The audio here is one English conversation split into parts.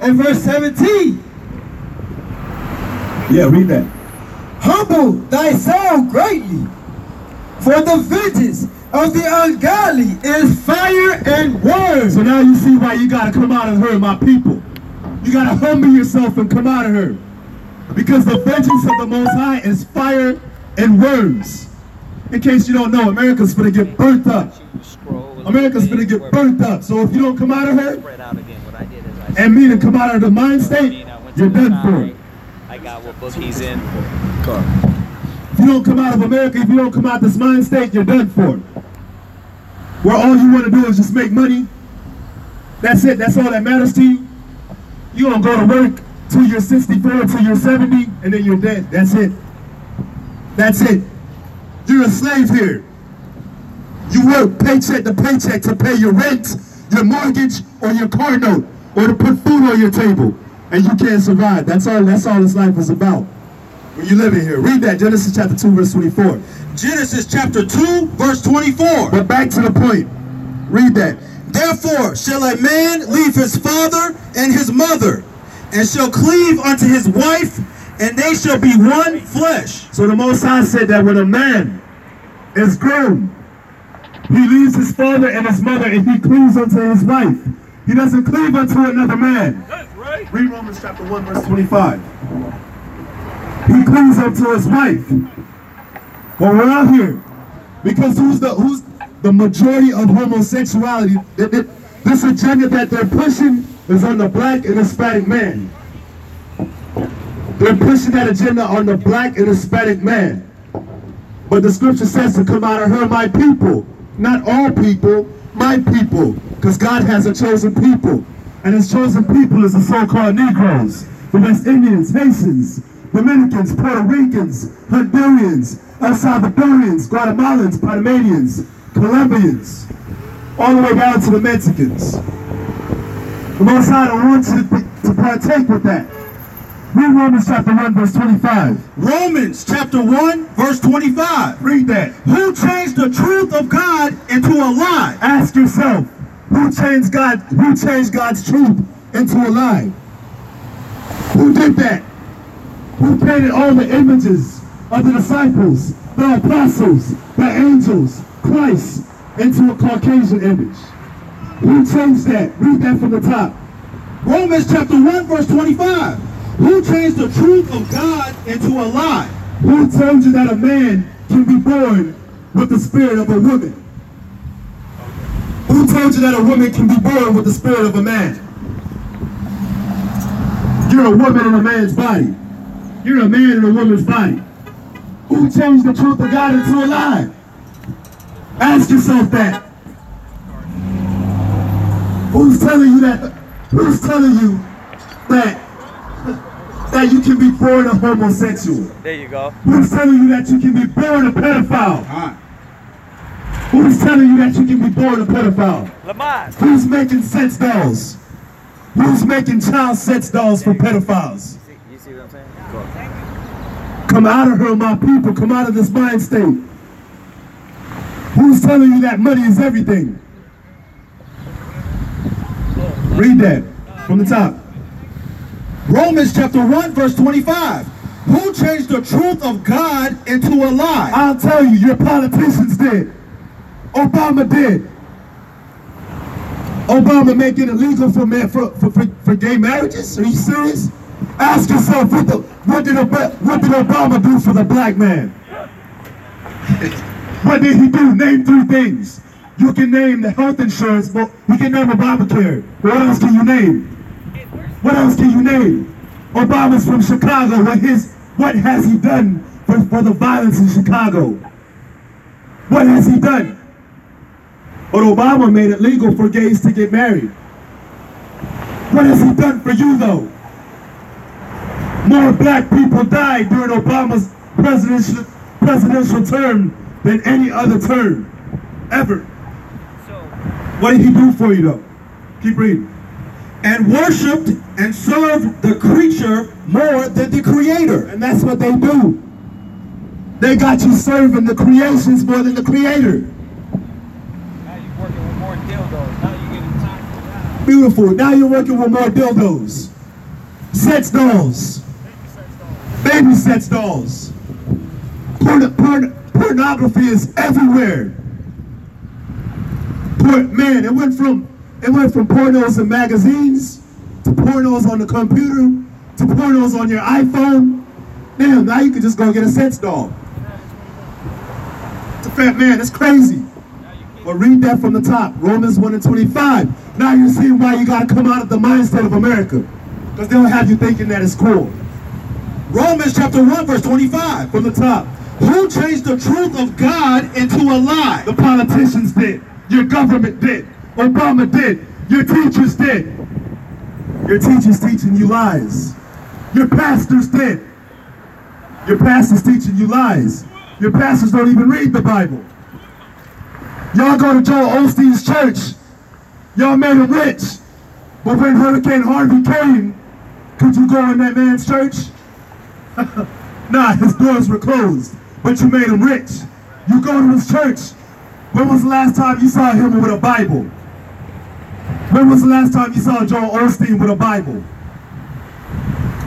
and verse 17. Yeah, read that. Humble thyself greatly, for the vengeance of the ungodly is fire and word. So now you see why you gotta come out of her, my people. You gotta humble yourself and come out of her. Because the vengeance of the Most High is fire and words. In case you don't know, America's gonna get burnt up. America's gonna get burnt up. So if you don't come out of her, and mean to come out of the mind state, you're done for. I got what book he's in. If you don't come out of America, if you don't come out this mind state, you're done for. Where all you want to do is just make money. That's it. That's all that matters to you. You gonna go to work till you're 64, till you're 70, and then you're dead. That's it. That's it. You're a slave here. You work paycheck to paycheck to pay your rent, your mortgage, or your car note, or to put food on your table, and you can't survive. That's all this life is about. When you live in here. Read that, Genesis chapter 2, verse 24. Genesis chapter 2, verse 24. But back to the point. Read that. Therefore shall a man leave his father and his mother, and shall cleave unto his wife, and they shall be one flesh. So the Most High said that when a man is grown, he leaves his father and his mother and he cleaves unto his wife. He doesn't cleave unto another man. That's right. Read Romans chapter 1, verse 25. He cleaves unto his wife. Well, we're out here because who's the majority of homosexuality? This agenda that they're pushing is on the black and Hispanic man. They're pushing that agenda on the black and Hispanic man. But the scripture says to come out of her, my people. Not all people, my people. Because God has a chosen people. And his chosen people is the so-called Negroes, the West Indians, Haitians, Dominicans, Puerto Ricans, Hondurans, El Salvadorians, Guatemalans, Panamanians, Colombians, all the way down to the Mexicans. The Most High don't want you to partake with that. Read Romans chapter 1, verse 25. Romans chapter 1, verse 25. Read that. Who changed the truth of God into a lie? Ask yourself, who changed God's truth into a lie? Who did that? Who painted all the images of the disciples, the apostles, the angels, Christ, into a Caucasian image? Who changed that? Read that from the top. Romans chapter 1, verse 25. Who changed the truth of God into a lie? Who told you that a man can be born with the spirit of a woman? Who told you that a woman can be born with the spirit of a man? You're a woman in a man's body. You're a man in a woman's body. Who changed the truth of God into a lie? Ask yourself that. Who's telling you that? Who's telling you that you can be born a homosexual? There you go. Who's telling you that you can be born a pedophile? Who's telling you that you can be born a pedophile? Lamont. Who's making sex dolls? Who's making child sex dolls for pedophiles? You see what I'm saying? Cool. Come out of her, my people. Come out of this mind state. Who's telling you that money is everything? Read that from the top. Romans chapter 1, verse 25. Who changed the truth of God into a lie? I'll tell you, your politicians did. Obama did. Obama make it illegal for gay marriages? Are you serious? Ask yourself, what did Obama do for the black man? What did he do? Name 3 things. You can name the health insurance, but you can name Obamacare. What else can you name? What else can you name? Obama's from Chicago. What has he done for the violence in Chicago? What has he done? But Obama made it legal for gays to get married. What has he done for you, though? More black people died during Obama's presidential term than any other term ever. What did he do for you, though? Keep reading. And worshipped and served the creature more than the creator. And that's what they do. They got you serving the creations more than the creator. Now you're working with more dildos. Now you're getting time for that. Beautiful. Now you're working with more dildos. Sex dolls. Baby sex dolls. Pornography is everywhere. Man, it went from pornos in magazines to pornos on the computer to pornos on your iPhone. Damn, now you can just go get a sex doll. It's a fat man, it's crazy. But read that from the top, Romans 1:25. Now you're seeing why you gotta come out of the mindset of America. Because they'll have you thinking that it's cool. Romans chapter 1 verse 25. From the top. Who changed the truth of God into a lie? The politicians did. Your government did. Obama did. Your teachers did. Your teachers teaching you lies. Your pastors did. Your pastors teaching you lies. Your pastors don't even read the Bible. Y'all go to Joel Osteen's church. Y'all made him rich. But when Hurricane Harvey came, could you go in that man's church? Nah, his doors were closed. But you made him rich. You go to his church. When was the last time you saw him with a Bible? When was the last time you saw Joel Osteen with a Bible?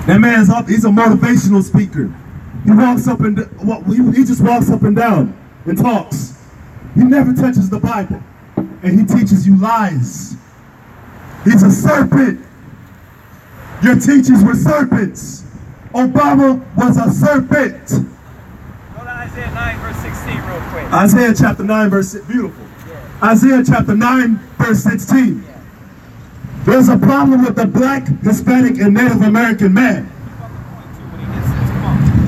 That man's up, he's a motivational speaker. He walks up and he just walks up and down and talks. He never touches the Bible. And he teaches you lies. He's a serpent. Your teachers were serpents. Obama was a serpent. Go to Isaiah 9 verse 16 real quick. Isaiah chapter 9 verse, beautiful. Yeah. Isaiah chapter 9 verse 16. Yeah. There's a problem with the black, Hispanic, and Native American man.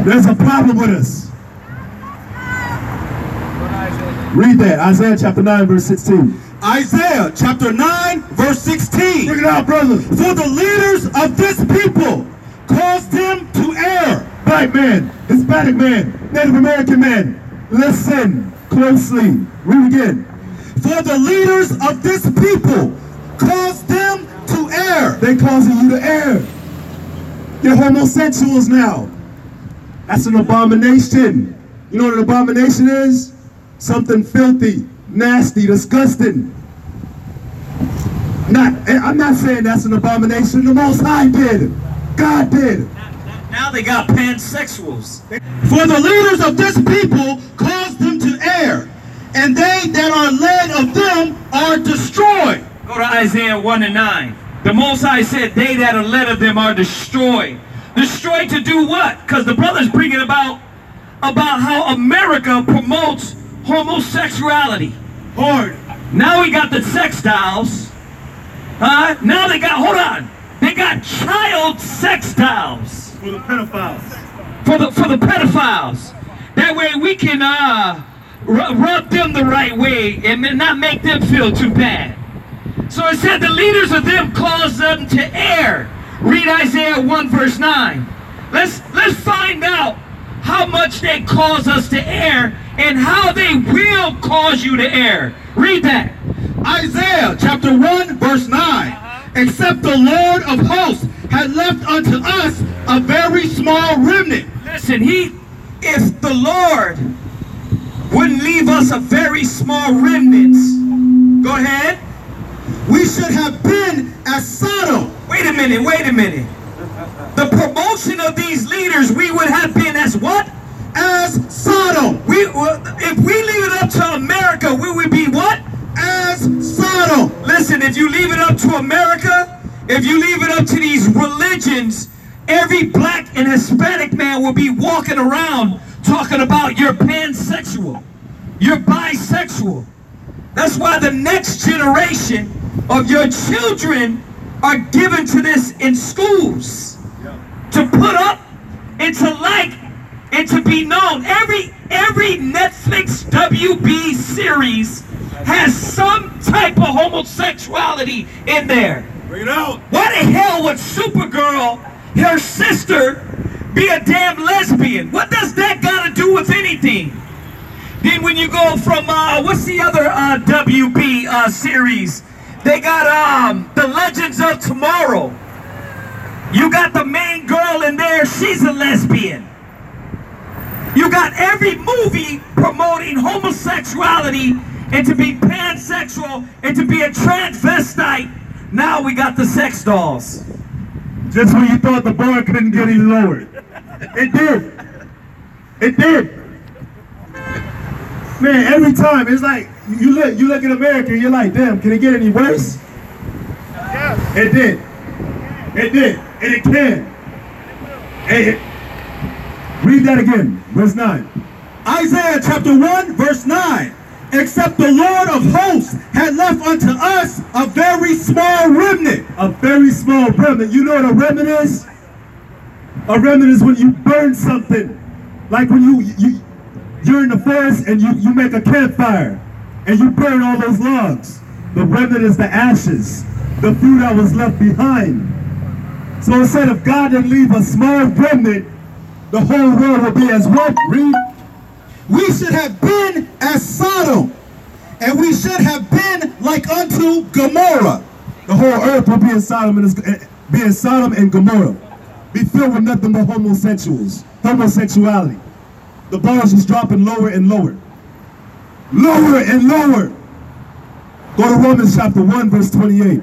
There's a problem with us. Read that, Isaiah chapter 9 verse 16. Isaiah chapter 9 verse 16. Bring it out, brother. For the leaders of this people caused them to err. Black man, Hispanic man, Native American man, listen closely. Read again. For the leaders of this people caused them to err. They causing you to err. You're homosexuals now. That's an abomination. You know what an abomination is? Something filthy, nasty, disgusting. I'm not saying that's an abomination. The Most High did. God did. Now they got pansexuals. For the leaders of this people caused them to err, and they that are led of them are destroyed. Go to Isaiah 1 and 9. The Most High said, they that are led of them are destroyed. Destroyed to do what? Because the brother's bringing about how America promotes homosexuality. Hard. Now we got the sex dolls. Now they got, hold on. They got child sex dolls. For the pedophiles. For the pedophiles. That way we can rub them the right way and not make them feel too bad. So it said the leaders of them caused them to err. Read Isaiah 1 verse 9. Let's find out how much they cause us to err and how they will cause you to err. Read that. Isaiah chapter 1 verse 9. Except the Lord of hosts had left unto us a very small remnant. Listen, if the Lord wouldn't leave us a very small remnant, go ahead. We should have been as Sodom. Wait a minute. The promotion of these leaders, we would have been as what? As Sodom. If we leave it up to America, we would be what? As Sodom. Listen, if you leave it up to America, if you leave it up to these religions, every black and Hispanic man will be walking around talking about you're pansexual, you're bisexual. That's why the next generation of your children are given to this in schools. To put up and to like and to be known. Every Netflix WB series has some type of homosexuality in there. Bring it out. Why the hell would Supergirl, her sister, be a damn lesbian? What does that got to do with anything? Then when you go from, what's the other WB series? They got The Legends of Tomorrow. You got the main girl in there, she's a lesbian. You got every movie promoting homosexuality and to be pansexual and to be a transvestite. Now we got the sex dolls. Just when you thought the bar couldn't get any lower. It did. It did. Man, every time, it's like, you look at America and you're like, damn, can it get any worse? Yes. It did. It did. And it can. Read that again, verse 9. Isaiah chapter 1, verse 9. Except the Lord of hosts had left unto us a very small remnant. A very small remnant. You know what a remnant is? A remnant is when you burn something. Like when you're in the forest and you make a campfire and you burn all those logs. The remnant is the ashes, the few that was left behind. So instead of God didn't leave a small remnant, the whole world will be as what? Read. We should have been as Sodom, and we should have been like unto Gomorrah. The whole earth will be in Sodom and Gomorrah. Be filled with nothing but homosexuals. Homosexuality. The bar is just dropping lower and lower. Lower and lower. Go to Romans chapter 1, verse 28.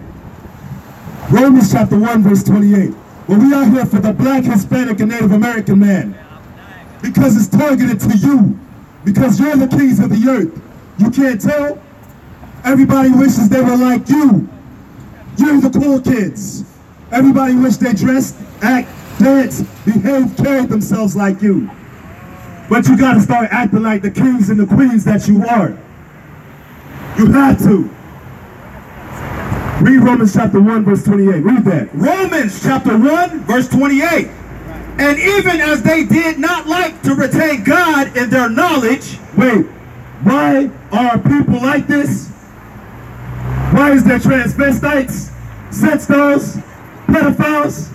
Romans chapter 1, verse 28. Well, we are here for the black, Hispanic, and Native American man. Because it's targeted to you. Because you're the kings of the earth. You can't tell? Everybody wishes they were like you. You're the cool kids. Everybody wish they dressed, act, dance, behave, carried themselves like you. But you gotta start acting like the kings and the queens that you are. You have to. Read Romans chapter 1, verse 28. Read that. Romans chapter 1, verse 28. And even as they did not like to retain God in their knowledge. Wait, why are people like this? Why is there transvestites, sex dolls, pedophiles?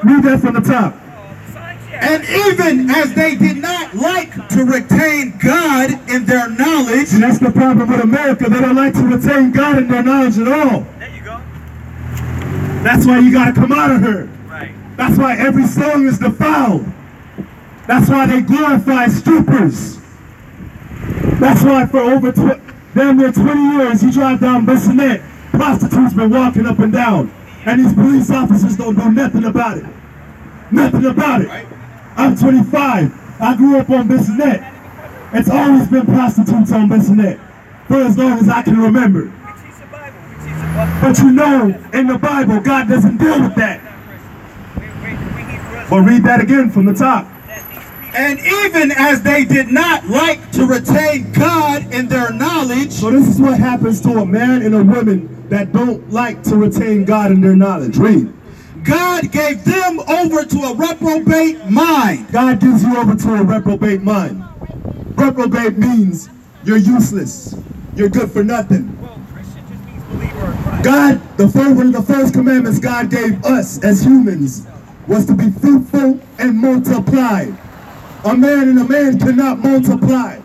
Read that from the top. And even as they did not like to retain God in their knowledge. And that's the problem with America. They don't like to retain God in their knowledge at all. There you go. That's why you gotta come out of her. Right. That's why every song is defiled. That's why they glorify strippers. That's why for over damn near 20 years you drive down Bissonnette, prostitutes been walking up and down. And these police officers don't do nothing about it. Nothing about it. I'm 25. I grew up on Bissonnette. It's always been prostitutes on Bissonnette for as long as I can remember. We teach the Bible. We teach the Bible. But you know, in the Bible, God doesn't deal with that. But read that again from the top. And even as they did not like to retain God in their knowledge. So this is what happens to a man and a woman that don't like to retain God in their knowledge. Read. God gave them over to a reprobate mind. God gives you over to a reprobate mind. Reprobate means you're useless. You're good for nothing. Well, Christian just means believer in Christ. God, one of the first commandments God gave us as humans was to be fruitful and multiply. A man and a man cannot multiply.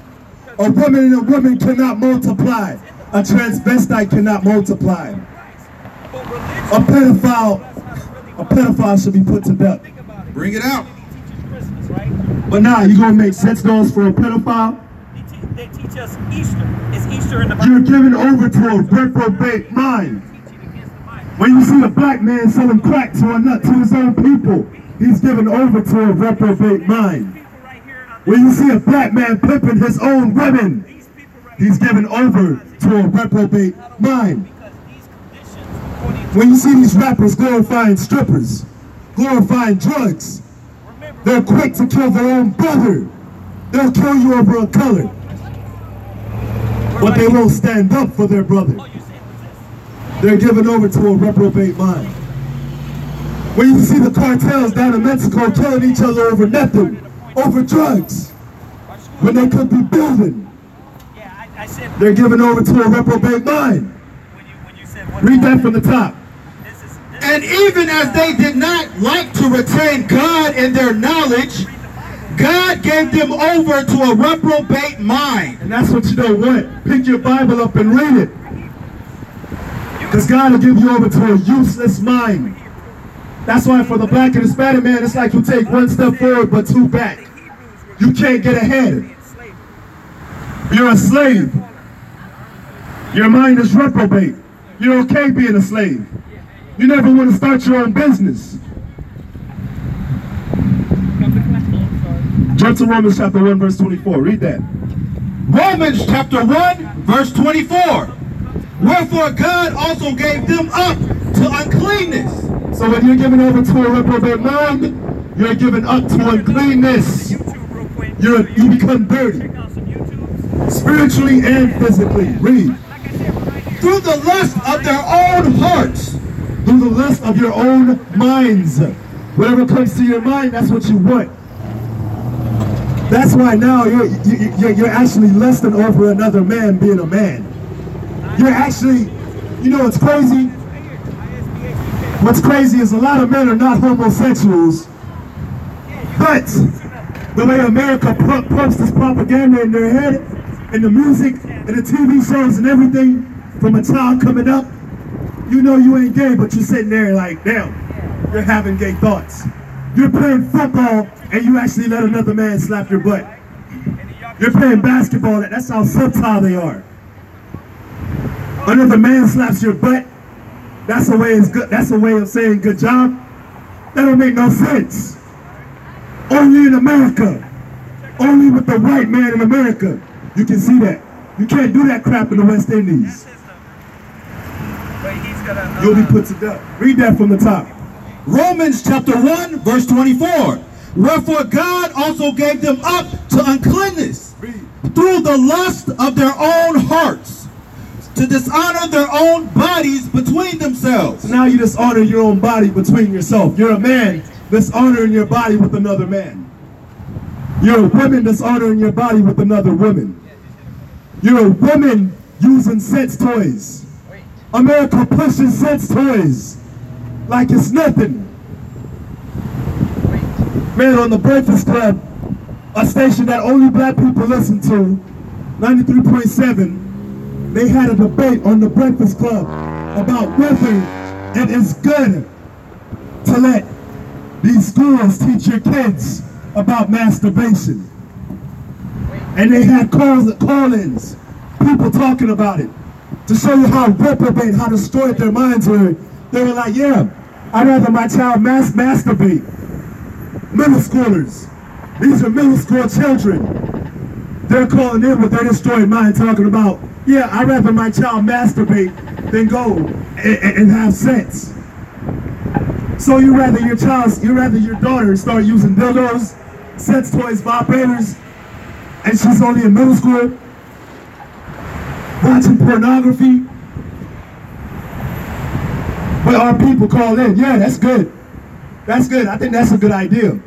A woman and a woman cannot multiply. A transvestite cannot multiply. A pedophile should be put to death. Bring it out. But now you're gonna make sex dolls for a pedophile? They teach us Easter. It's Easter in the Bible. You're given over to a reprobate mind. When you see a black man selling crack to his own people, he's given over to a reprobate mind. When you see a black man pimping his own women, he's given over to a reprobate mind. When you see these rappers glorifying strippers, glorifying drugs, they're quick to kill their own brother. They'll kill you over a color. But they won't stand up for their brother. They're given over to a reprobate mind. When you see the cartels down in Mexico killing each other over nothing, over drugs, when they could be building, they're given over to a reprobate mind. Read that from the top. And even as they did not like to retain God in their knowledge, God gave them over to a reprobate mind. And that's what you don't want. Pick your Bible up and read it. Because God will give you over to a useless mind. That's why for the black and Hispanic man, it's like you take one step forward but two back. You can't get ahead. You're a slave. Your mind is reprobate. You're okay being a slave. You never want to start your own business. Jump to Romans chapter 1, verse 24. Read that. Romans chapter 1, verse 24. Wherefore God also gave them up to uncleanness. So when you're given over to a reprobate mind, you're given up to uncleanness. You become dirty, spiritually and physically. Read. Through the lust of their own hearts. Through the lust of your own minds. Whatever comes to your mind, that's what you want. That's why now you're actually lusting over another man being a man. You're actually, you know what's crazy? What's crazy is a lot of men are not homosexuals, but the way America pumps this propaganda in their head, and the music, and the TV shows and everything, from a child coming up, you know you ain't gay, but you're sitting there like, damn, you're having gay thoughts. You're playing football, and you actually let another man slap your butt. You're playing basketball, that's how subtle they are. Another man slaps your butt, that's a way of saying good job. That don't make no sense. Only in America, only with the white man in America, you can see that. You can't do that crap in the West Indies. You'll be put to death. Read that from the top. Romans chapter 1, verse 24. Wherefore God also gave them up to uncleanness through the lust of their own hearts, to dishonor their own bodies between themselves. So now you dishonor your own body between yourself. You're a man dishonoring your body with another man. You're a woman dishonoring your body with another woman. You're a woman using sex toys. America pushes sex toys like it's nothing. Man, on the Breakfast Club, a station that only black people listen to, 93.7, they had a debate on the Breakfast Club about whether it is good to let these schools teach your kids about masturbation. And they had call-ins, people talking about it, to show you how reprobate, how destroyed their minds were. They were like, yeah, I'd rather my child masturbate. Middle schoolers. These are middle school children. They're calling in with their destroyed mind talking about, yeah, I'd rather my child masturbate than go and have sex. So you rather your daughter start using dildos, sex toys, vibrators, and she's only in middle school, watching pornography. But our people call in, yeah, that's good. That's good. I think that's a good idea.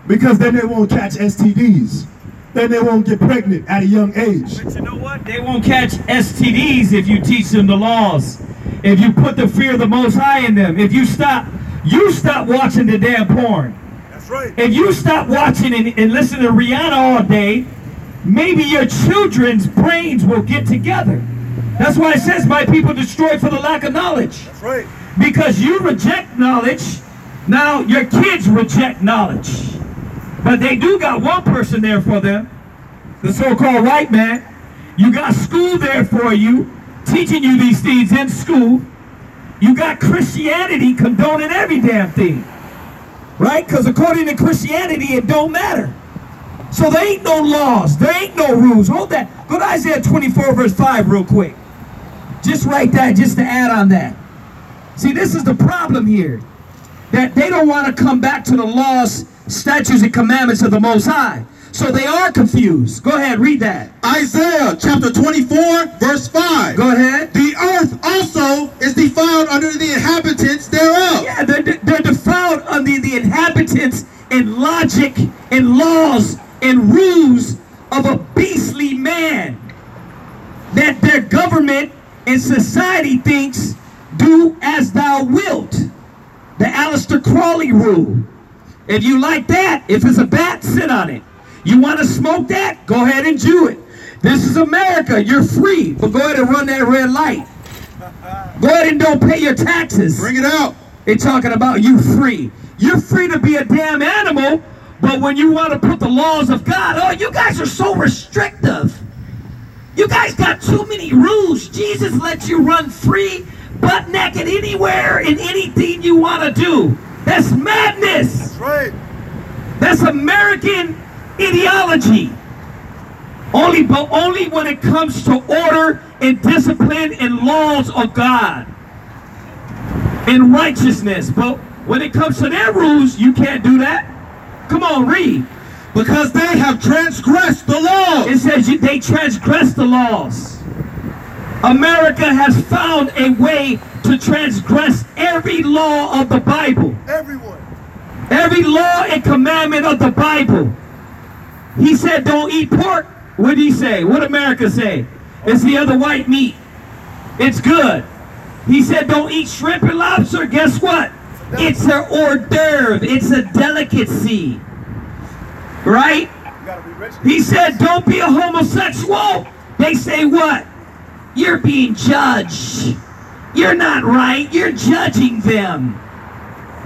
Because then they won't catch STDs. Then they won't get pregnant at a young age. But you know what? They won't catch STDs if you teach them the laws. If you put the fear of the Most High in them. If you stop watching the damn porn. That's right. If you stop watching and listen to Rihanna all day, maybe your children's brains will get together. That's why it says my people destroyed for the lack of knowledge. That's right. Because you reject knowledge, now your kids reject knowledge. But they do got one person there for them, the so-called white man. You got school there for you, teaching you these things in school. You got Christianity condoning every damn thing. Right? Because according to Christianity, it don't matter. So there ain't no laws. There ain't no rules. Hold that. Go to Isaiah 24 verse 5 real quick. Just write that just to add on that. See, this is the problem here. That they don't want to come back to the laws, statutes, and commandments of the Most High. So they are confused. Go ahead, read that. Isaiah chapter 24 verse 5. Go ahead. The earth also is defiled under the inhabitants thereof. Yeah, they're defiled under the inhabitants and logic and laws and rules of a beastly man that their government and society thinks do as thou wilt. The Aleister Crowley rule. If you like that, if it's a bat, sit on it. You want to smoke that? Go ahead and do it. This is America. You're free, but go ahead and run that red light. Go ahead and don't pay your taxes. Bring it out. They're talking about you free. You're free to be a damn animal, but when you want to put the laws of God, oh, you guys are so restrictive. You guys got too many rules. Jesus let you run free, butt naked anywhere and anything you want to do. That's madness. That's right. That's American ideology. But only when it comes to order and discipline and laws of God and righteousness. But when it comes to their rules, you can't do that. Come on, read. Because they have transgressed the laws. It says they transgressed the laws. America has found a way to transgress every law of the Bible. Everyone. Every law and commandment of the Bible. He said don't eat pork. What did he say? What did America say? It's the other white meat. It's good. He said don't eat shrimp and lobster. Guess what? It's an hors d'oeuvre. It's a delicacy. Right? He said don't be a homosexual. They say what? You're being judged. You're not right. You're judging them.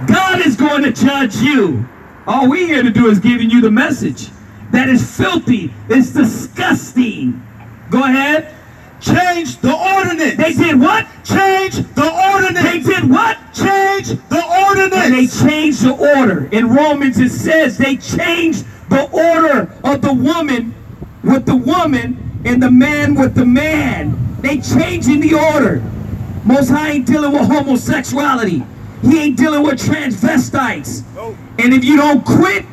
God is going to judge you. All we're here to do is giving you the message. That is filthy. It's disgusting. Go ahead. Change the ordinance. They did what? Change the ordinance. They did what? Change the ordinance. And they changed the order. In Romans it says they changed the order of the woman with the woman and the man with the man. They changing the order. Most High ain't dealing with homosexuality. He ain't dealing with transvestites. And if you don't quit,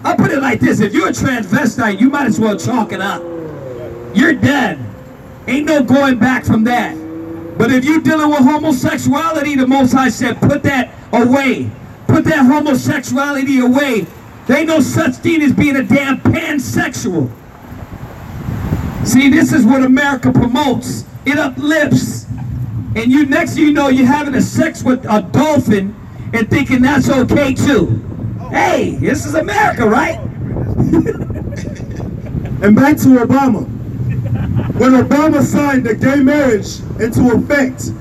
I'll put it like this. If you're a transvestite, you might as well chalk it up. You're dead. Ain't no going back from that. But if you're dealing with homosexuality, the Most High said, put that away. Put that homosexuality away. There ain't no such thing as being a damn pansexual. See, this is what America promotes. It uplifts. And you, next thing you know, you're having a sex with a dolphin and thinking that's okay too. Hey, this is America, right? And back to Obama. When Obama signed the gay marriage into effect,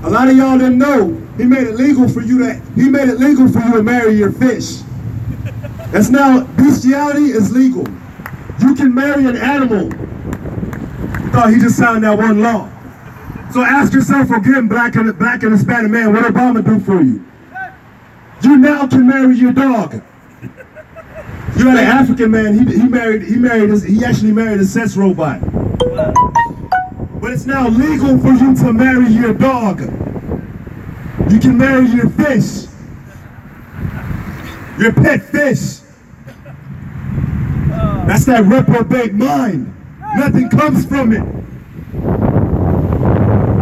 a lot of y'all didn't know he made it legal for you to marry your fish. That's now, bestiality is legal. You can marry an animal. You thought he just signed that one law. So ask yourself again, black and Hispanic man, what Obama do for you? You now can marry your dog. You had an African man, he actually married a sex robot. But it's now legal for you to marry your dog. You can marry your fish. Your pet fish. That's that reprobate mind. Nothing comes from it.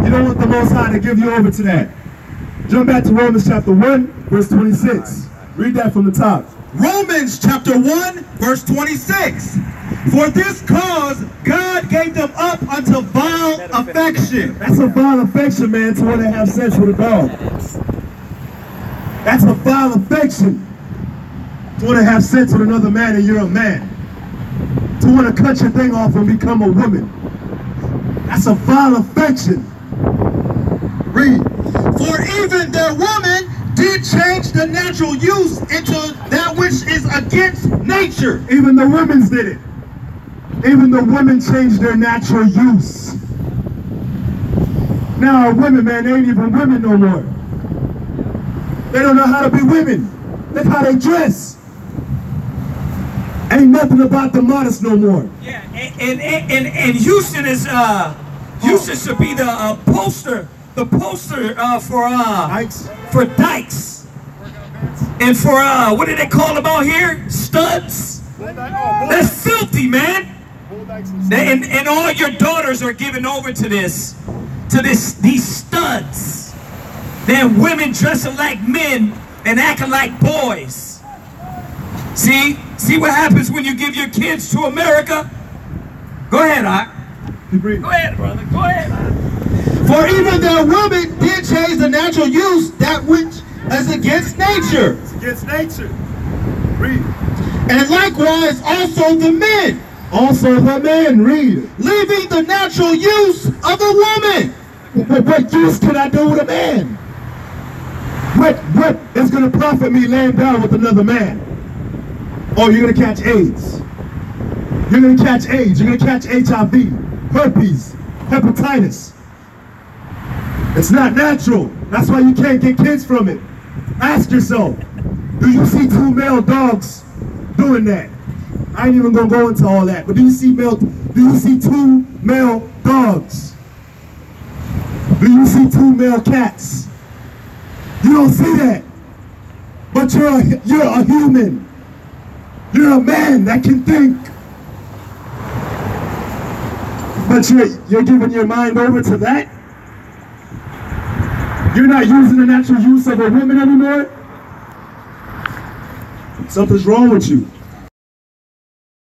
You don't want the Most High to give you over to that. Jump back to Romans chapter 1, verse 26. Read that from the top. Romans chapter 1, verse 26. For this cause God gave them up unto vile affection. That's a vile affection, man, to want to have sex with a dog. That's a vile affection. To want to have sex with another man and you're a man. To want to cut your thing off and become a woman. That's a vile affection. Read. For even their woman did change the natural use into that which is against nature. Even the women did it. Even the women changed their natural use. Now our women, man, they ain't even women no more. They don't know how to be women. Look how they dress. Ain't nothing about the modest no more. Yeah, and Houston is Houston should be the poster for dykes, and for what do they call them out here? Studs. That's filthy, man. And all your daughters are given over to these studs. They're women dressing like men and acting like boys. See what happens when you give your kids to America? Go ahead, Art. Go ahead, brother. Go ahead. For even their women did change the natural use, that which is against nature. It's against nature. Read. And likewise also the men. Also the men, read. Leaving the natural use of the woman. What use can I do with a man? What is going to profit me laying down with another man? Oh, you're going to catch AIDS. You're going to catch AIDS. You're going to catch HIV, herpes, hepatitis. It's not natural. That's why you can't get kids from it. Ask yourself, do you see two male dogs doing that? I ain't even gonna go into all that, but do you see two male dogs? Do you see two male cats? You don't see that. But you're a human. You're a man that can think. But you're giving your mind over to that? You're not using the natural use of a woman anymore? Something's wrong with you.